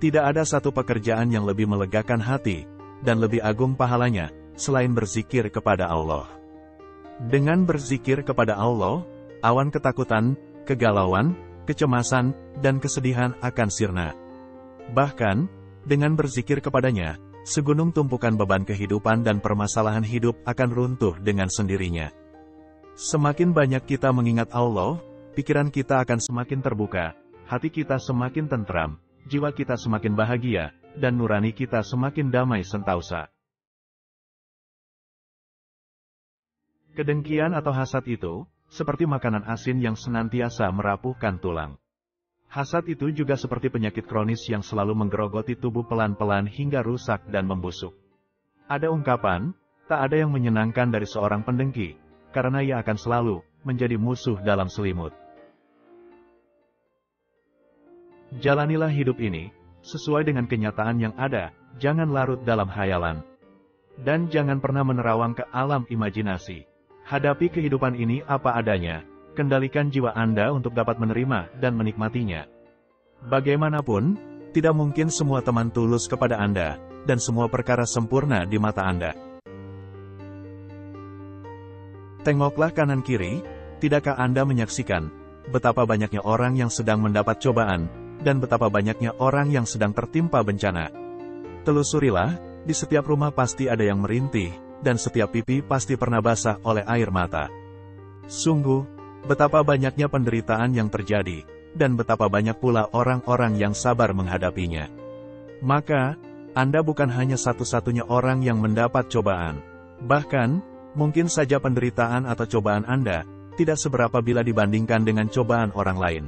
Tidak ada satu pekerjaan yang lebih melegakan hati, dan lebih agung pahalanya, selain berzikir kepada Allah. Dengan berzikir kepada Allah, awan ketakutan, kegalauan, kecemasan, dan kesedihan akan sirna. Bahkan, dengan berzikir kepadanya, segunung tumpukan beban kehidupan dan permasalahan hidup akan runtuh dengan sendirinya. Semakin banyak kita mengingat Allah, pikiran kita akan semakin terbuka, hati kita semakin tentram, jiwa kita semakin bahagia, dan nurani kita semakin damai sentausa. Kedengkian atau hasad itu, seperti makanan asin yang senantiasa merapuhkan tulang. Hasad itu juga seperti penyakit kronis yang selalu menggerogoti tubuh pelan-pelan hingga rusak dan membusuk. Ada ungkapan, tak ada yang menyenangkan dari seorang pendengki, karena ia akan selalu menjadi musuh dalam selimut. Jalanilah hidup ini, sesuai dengan kenyataan yang ada, jangan larut dalam hayalan. Dan jangan pernah menerawang ke alam imajinasi. Hadapi kehidupan ini apa adanya. Kendalikan jiwa Anda untuk dapat menerima dan menikmatinya. Bagaimanapun, tidak mungkin semua teman tulus kepada Anda, dan semua perkara sempurna di mata Anda. Tengoklah kanan kiri, tidakkah Anda menyaksikan betapa banyaknya orang yang sedang mendapat cobaan, dan betapa banyaknya orang yang sedang tertimpa bencana. Telusurilah, di setiap rumah pasti ada yang merintih, dan setiap pipi pasti pernah basah oleh air mata. Sungguh, betapa banyaknya penderitaan yang terjadi, dan betapa banyak pula orang-orang yang sabar menghadapinya. Maka, Anda bukan hanya satu-satunya orang yang mendapat cobaan. Bahkan, mungkin saja penderitaan atau cobaan Anda tidak seberapa bila dibandingkan dengan cobaan orang lain.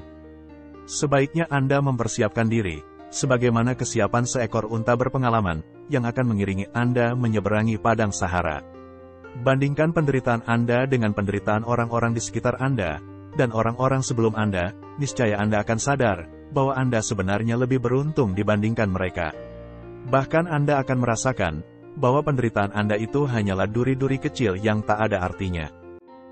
Sebaiknya Anda mempersiapkan diri, sebagaimana kesiapan seekor unta berpengalaman, yang akan mengiringi Anda menyeberangi padang Sahara. Bandingkan penderitaan Anda dengan penderitaan orang-orang di sekitar Anda, dan orang-orang sebelum Anda, niscaya Anda akan sadar, bahwa Anda sebenarnya lebih beruntung dibandingkan mereka. Bahkan Anda akan merasakan, bahwa penderitaan Anda itu hanyalah duri-duri kecil yang tak ada artinya.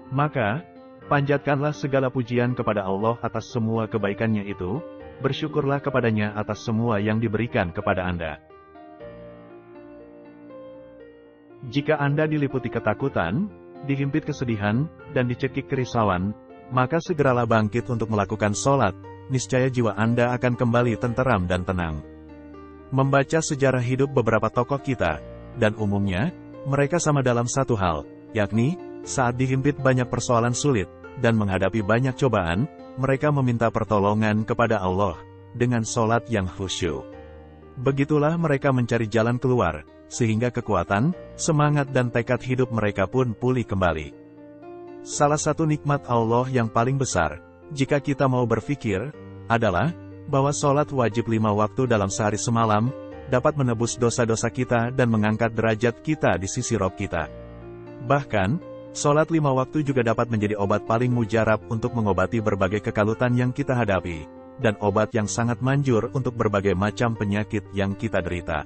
Maka, panjatkanlah segala pujian kepada Allah atas semua kebaikannya itu, bersyukurlah kepadanya atas semua yang diberikan kepada Anda. Jika Anda diliputi ketakutan, dihimpit kesedihan, dan dicekik kerisauan, maka segeralah bangkit untuk melakukan sholat, niscaya jiwa Anda akan kembali tenteram dan tenang. Membaca sejarah hidup beberapa tokoh kita, dan umumnya, mereka sama dalam satu hal, yakni, saat dihimpit banyak persoalan sulit, dan menghadapi banyak cobaan, mereka meminta pertolongan kepada Allah, dengan sholat yang khusyuk. Begitulah mereka mencari jalan keluar, sehingga kekuatan, semangat dan tekad hidup mereka pun pulih kembali. Salah satu nikmat Allah yang paling besar, jika kita mau berpikir, adalah, bahwa sholat wajib 5 waktu dalam sehari semalam, dapat menebus dosa-dosa kita dan mengangkat derajat kita di sisi Rabb kita. Bahkan, sholat 5 waktu juga dapat menjadi obat paling mujarab untuk mengobati berbagai kekalutan yang kita hadapi, dan obat yang sangat manjur untuk berbagai macam penyakit yang kita derita.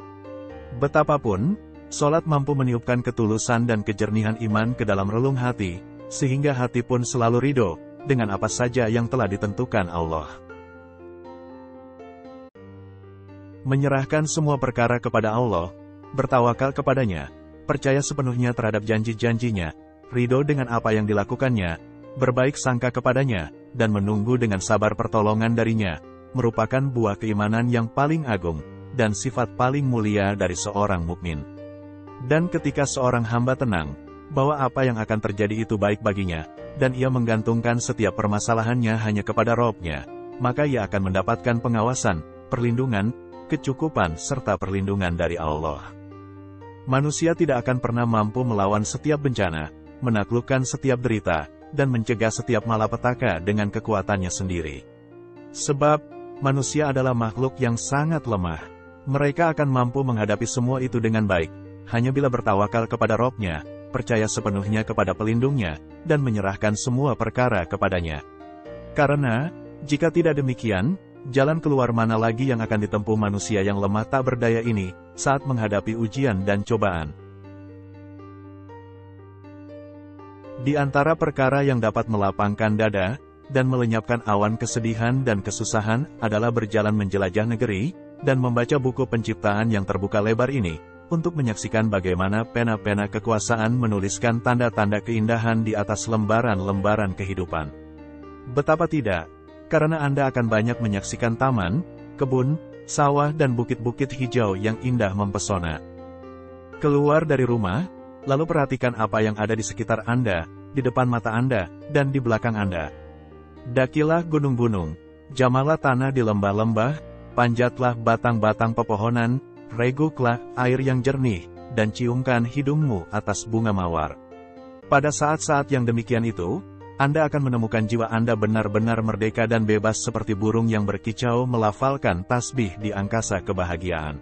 Betapapun, sholat mampu meniupkan ketulusan dan kejernihan iman ke dalam relung hati, sehingga hati pun selalu ridho, dengan apa saja yang telah ditentukan Allah. Menyerahkan semua perkara kepada Allah, bertawakal kepadanya, percaya sepenuhnya terhadap janji-janjinya, ridho dengan apa yang dilakukannya, berbaik sangka kepadanya, dan menunggu dengan sabar pertolongan darinya, merupakan buah keimanan yang paling agung, dan sifat paling mulia dari seorang mukmin. Dan ketika seorang hamba tenang, bahwa apa yang akan terjadi itu baik baginya, dan ia menggantungkan setiap permasalahannya hanya kepada Rabb-Nya, maka ia akan mendapatkan pengawasan, perlindungan, kecukupan serta perlindungan dari Allah. Manusia tidak akan pernah mampu melawan setiap bencana, menaklukkan setiap derita, dan mencegah setiap malapetaka dengan kekuatannya sendiri. Sebab, manusia adalah makhluk yang sangat lemah. Mereka akan mampu menghadapi semua itu dengan baik, hanya bila bertawakal kepada Rabb-Nya, percaya sepenuhnya kepada pelindungnya, dan menyerahkan semua perkara kepadanya. Karena, jika tidak demikian, jalan keluar mana lagi yang akan ditempuh manusia yang lemah tak berdaya ini, saat menghadapi ujian dan cobaan? Di antara perkara yang dapat melapangkan dada, dan melenyapkan awan kesedihan dan kesusahan, adalah berjalan menjelajah negeri, dan membaca buku penciptaan yang terbuka lebar ini, untuk menyaksikan bagaimana pena-pena kekuasaan menuliskan tanda-tanda keindahan di atas lembaran-lembaran kehidupan. Betapa tidak, karena Anda akan banyak menyaksikan taman, kebun, sawah dan bukit-bukit hijau yang indah mempesona. Keluar dari rumah, lalu perhatikan apa yang ada di sekitar Anda, di depan mata Anda, dan di belakang Anda. Dakilah gunung-gunung, jamalah tanah di lembah-lembah, panjatlah batang-batang pepohonan, reguklah air yang jernih, dan ciumkan hidungmu atas bunga mawar. Pada saat-saat yang demikian itu, Anda akan menemukan jiwa Anda benar-benar merdeka dan bebas seperti burung yang berkicau melafalkan tasbih di angkasa kebahagiaan.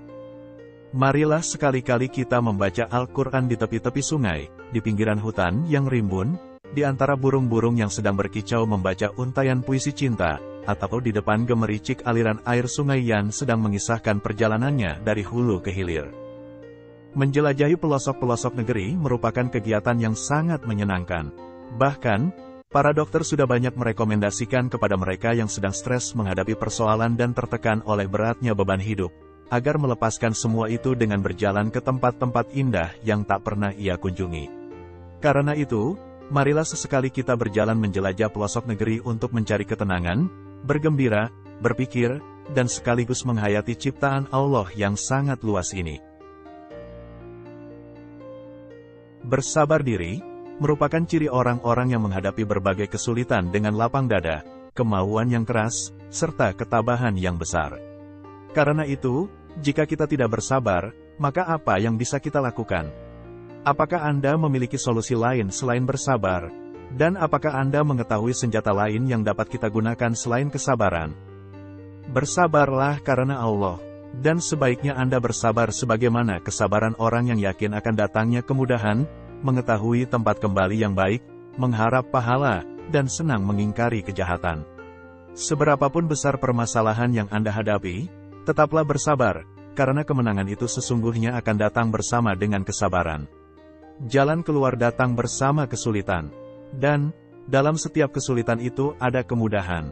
Marilah sekali-kali kita membaca Al-Quran di tepi-tepi sungai, di pinggiran hutan yang rimbun, di antara burung-burung yang sedang berkicau membaca untaian puisi cinta, atau di depan gemericik aliran air sungai yang sedang mengisahkan perjalanannya dari hulu ke hilir. Menjelajahi pelosok-pelosok negeri merupakan kegiatan yang sangat menyenangkan. Bahkan, para dokter sudah banyak merekomendasikan kepada mereka yang sedang stres menghadapi persoalan dan tertekan oleh beratnya beban hidup, agar melepaskan semua itu dengan berjalan ke tempat-tempat indah yang tak pernah ia kunjungi. Karena itu, marilah sesekali kita berjalan menjelajah pelosok negeri untuk mencari ketenangan, bergembira, berpikir, dan sekaligus menghayati ciptaan Allah yang sangat luas ini. Bersabar diri merupakan ciri orang-orang yang menghadapi berbagai kesulitan dengan lapang dada, kemauan yang keras, serta ketabahan yang besar. Karena itu, jika kita tidak bersabar, maka apa yang bisa kita lakukan? Apakah Anda memiliki solusi lain selain bersabar? Dan apakah Anda mengetahui senjata lain yang dapat kita gunakan selain kesabaran? Bersabarlah karena Allah, dan sebaiknya Anda bersabar sebagaimana kesabaran orang yang yakin akan datangnya kemudahan, mengetahui tempat kembali yang baik, mengharap pahala, dan senang mengingkari kejahatan. Seberapapun besar permasalahan yang Anda hadapi, tetaplah bersabar, karena kemenangan itu sesungguhnya akan datang bersama dengan kesabaran. Jalan keluar datang bersama kesulitan. Dan, dalam setiap kesulitan itu ada kemudahan.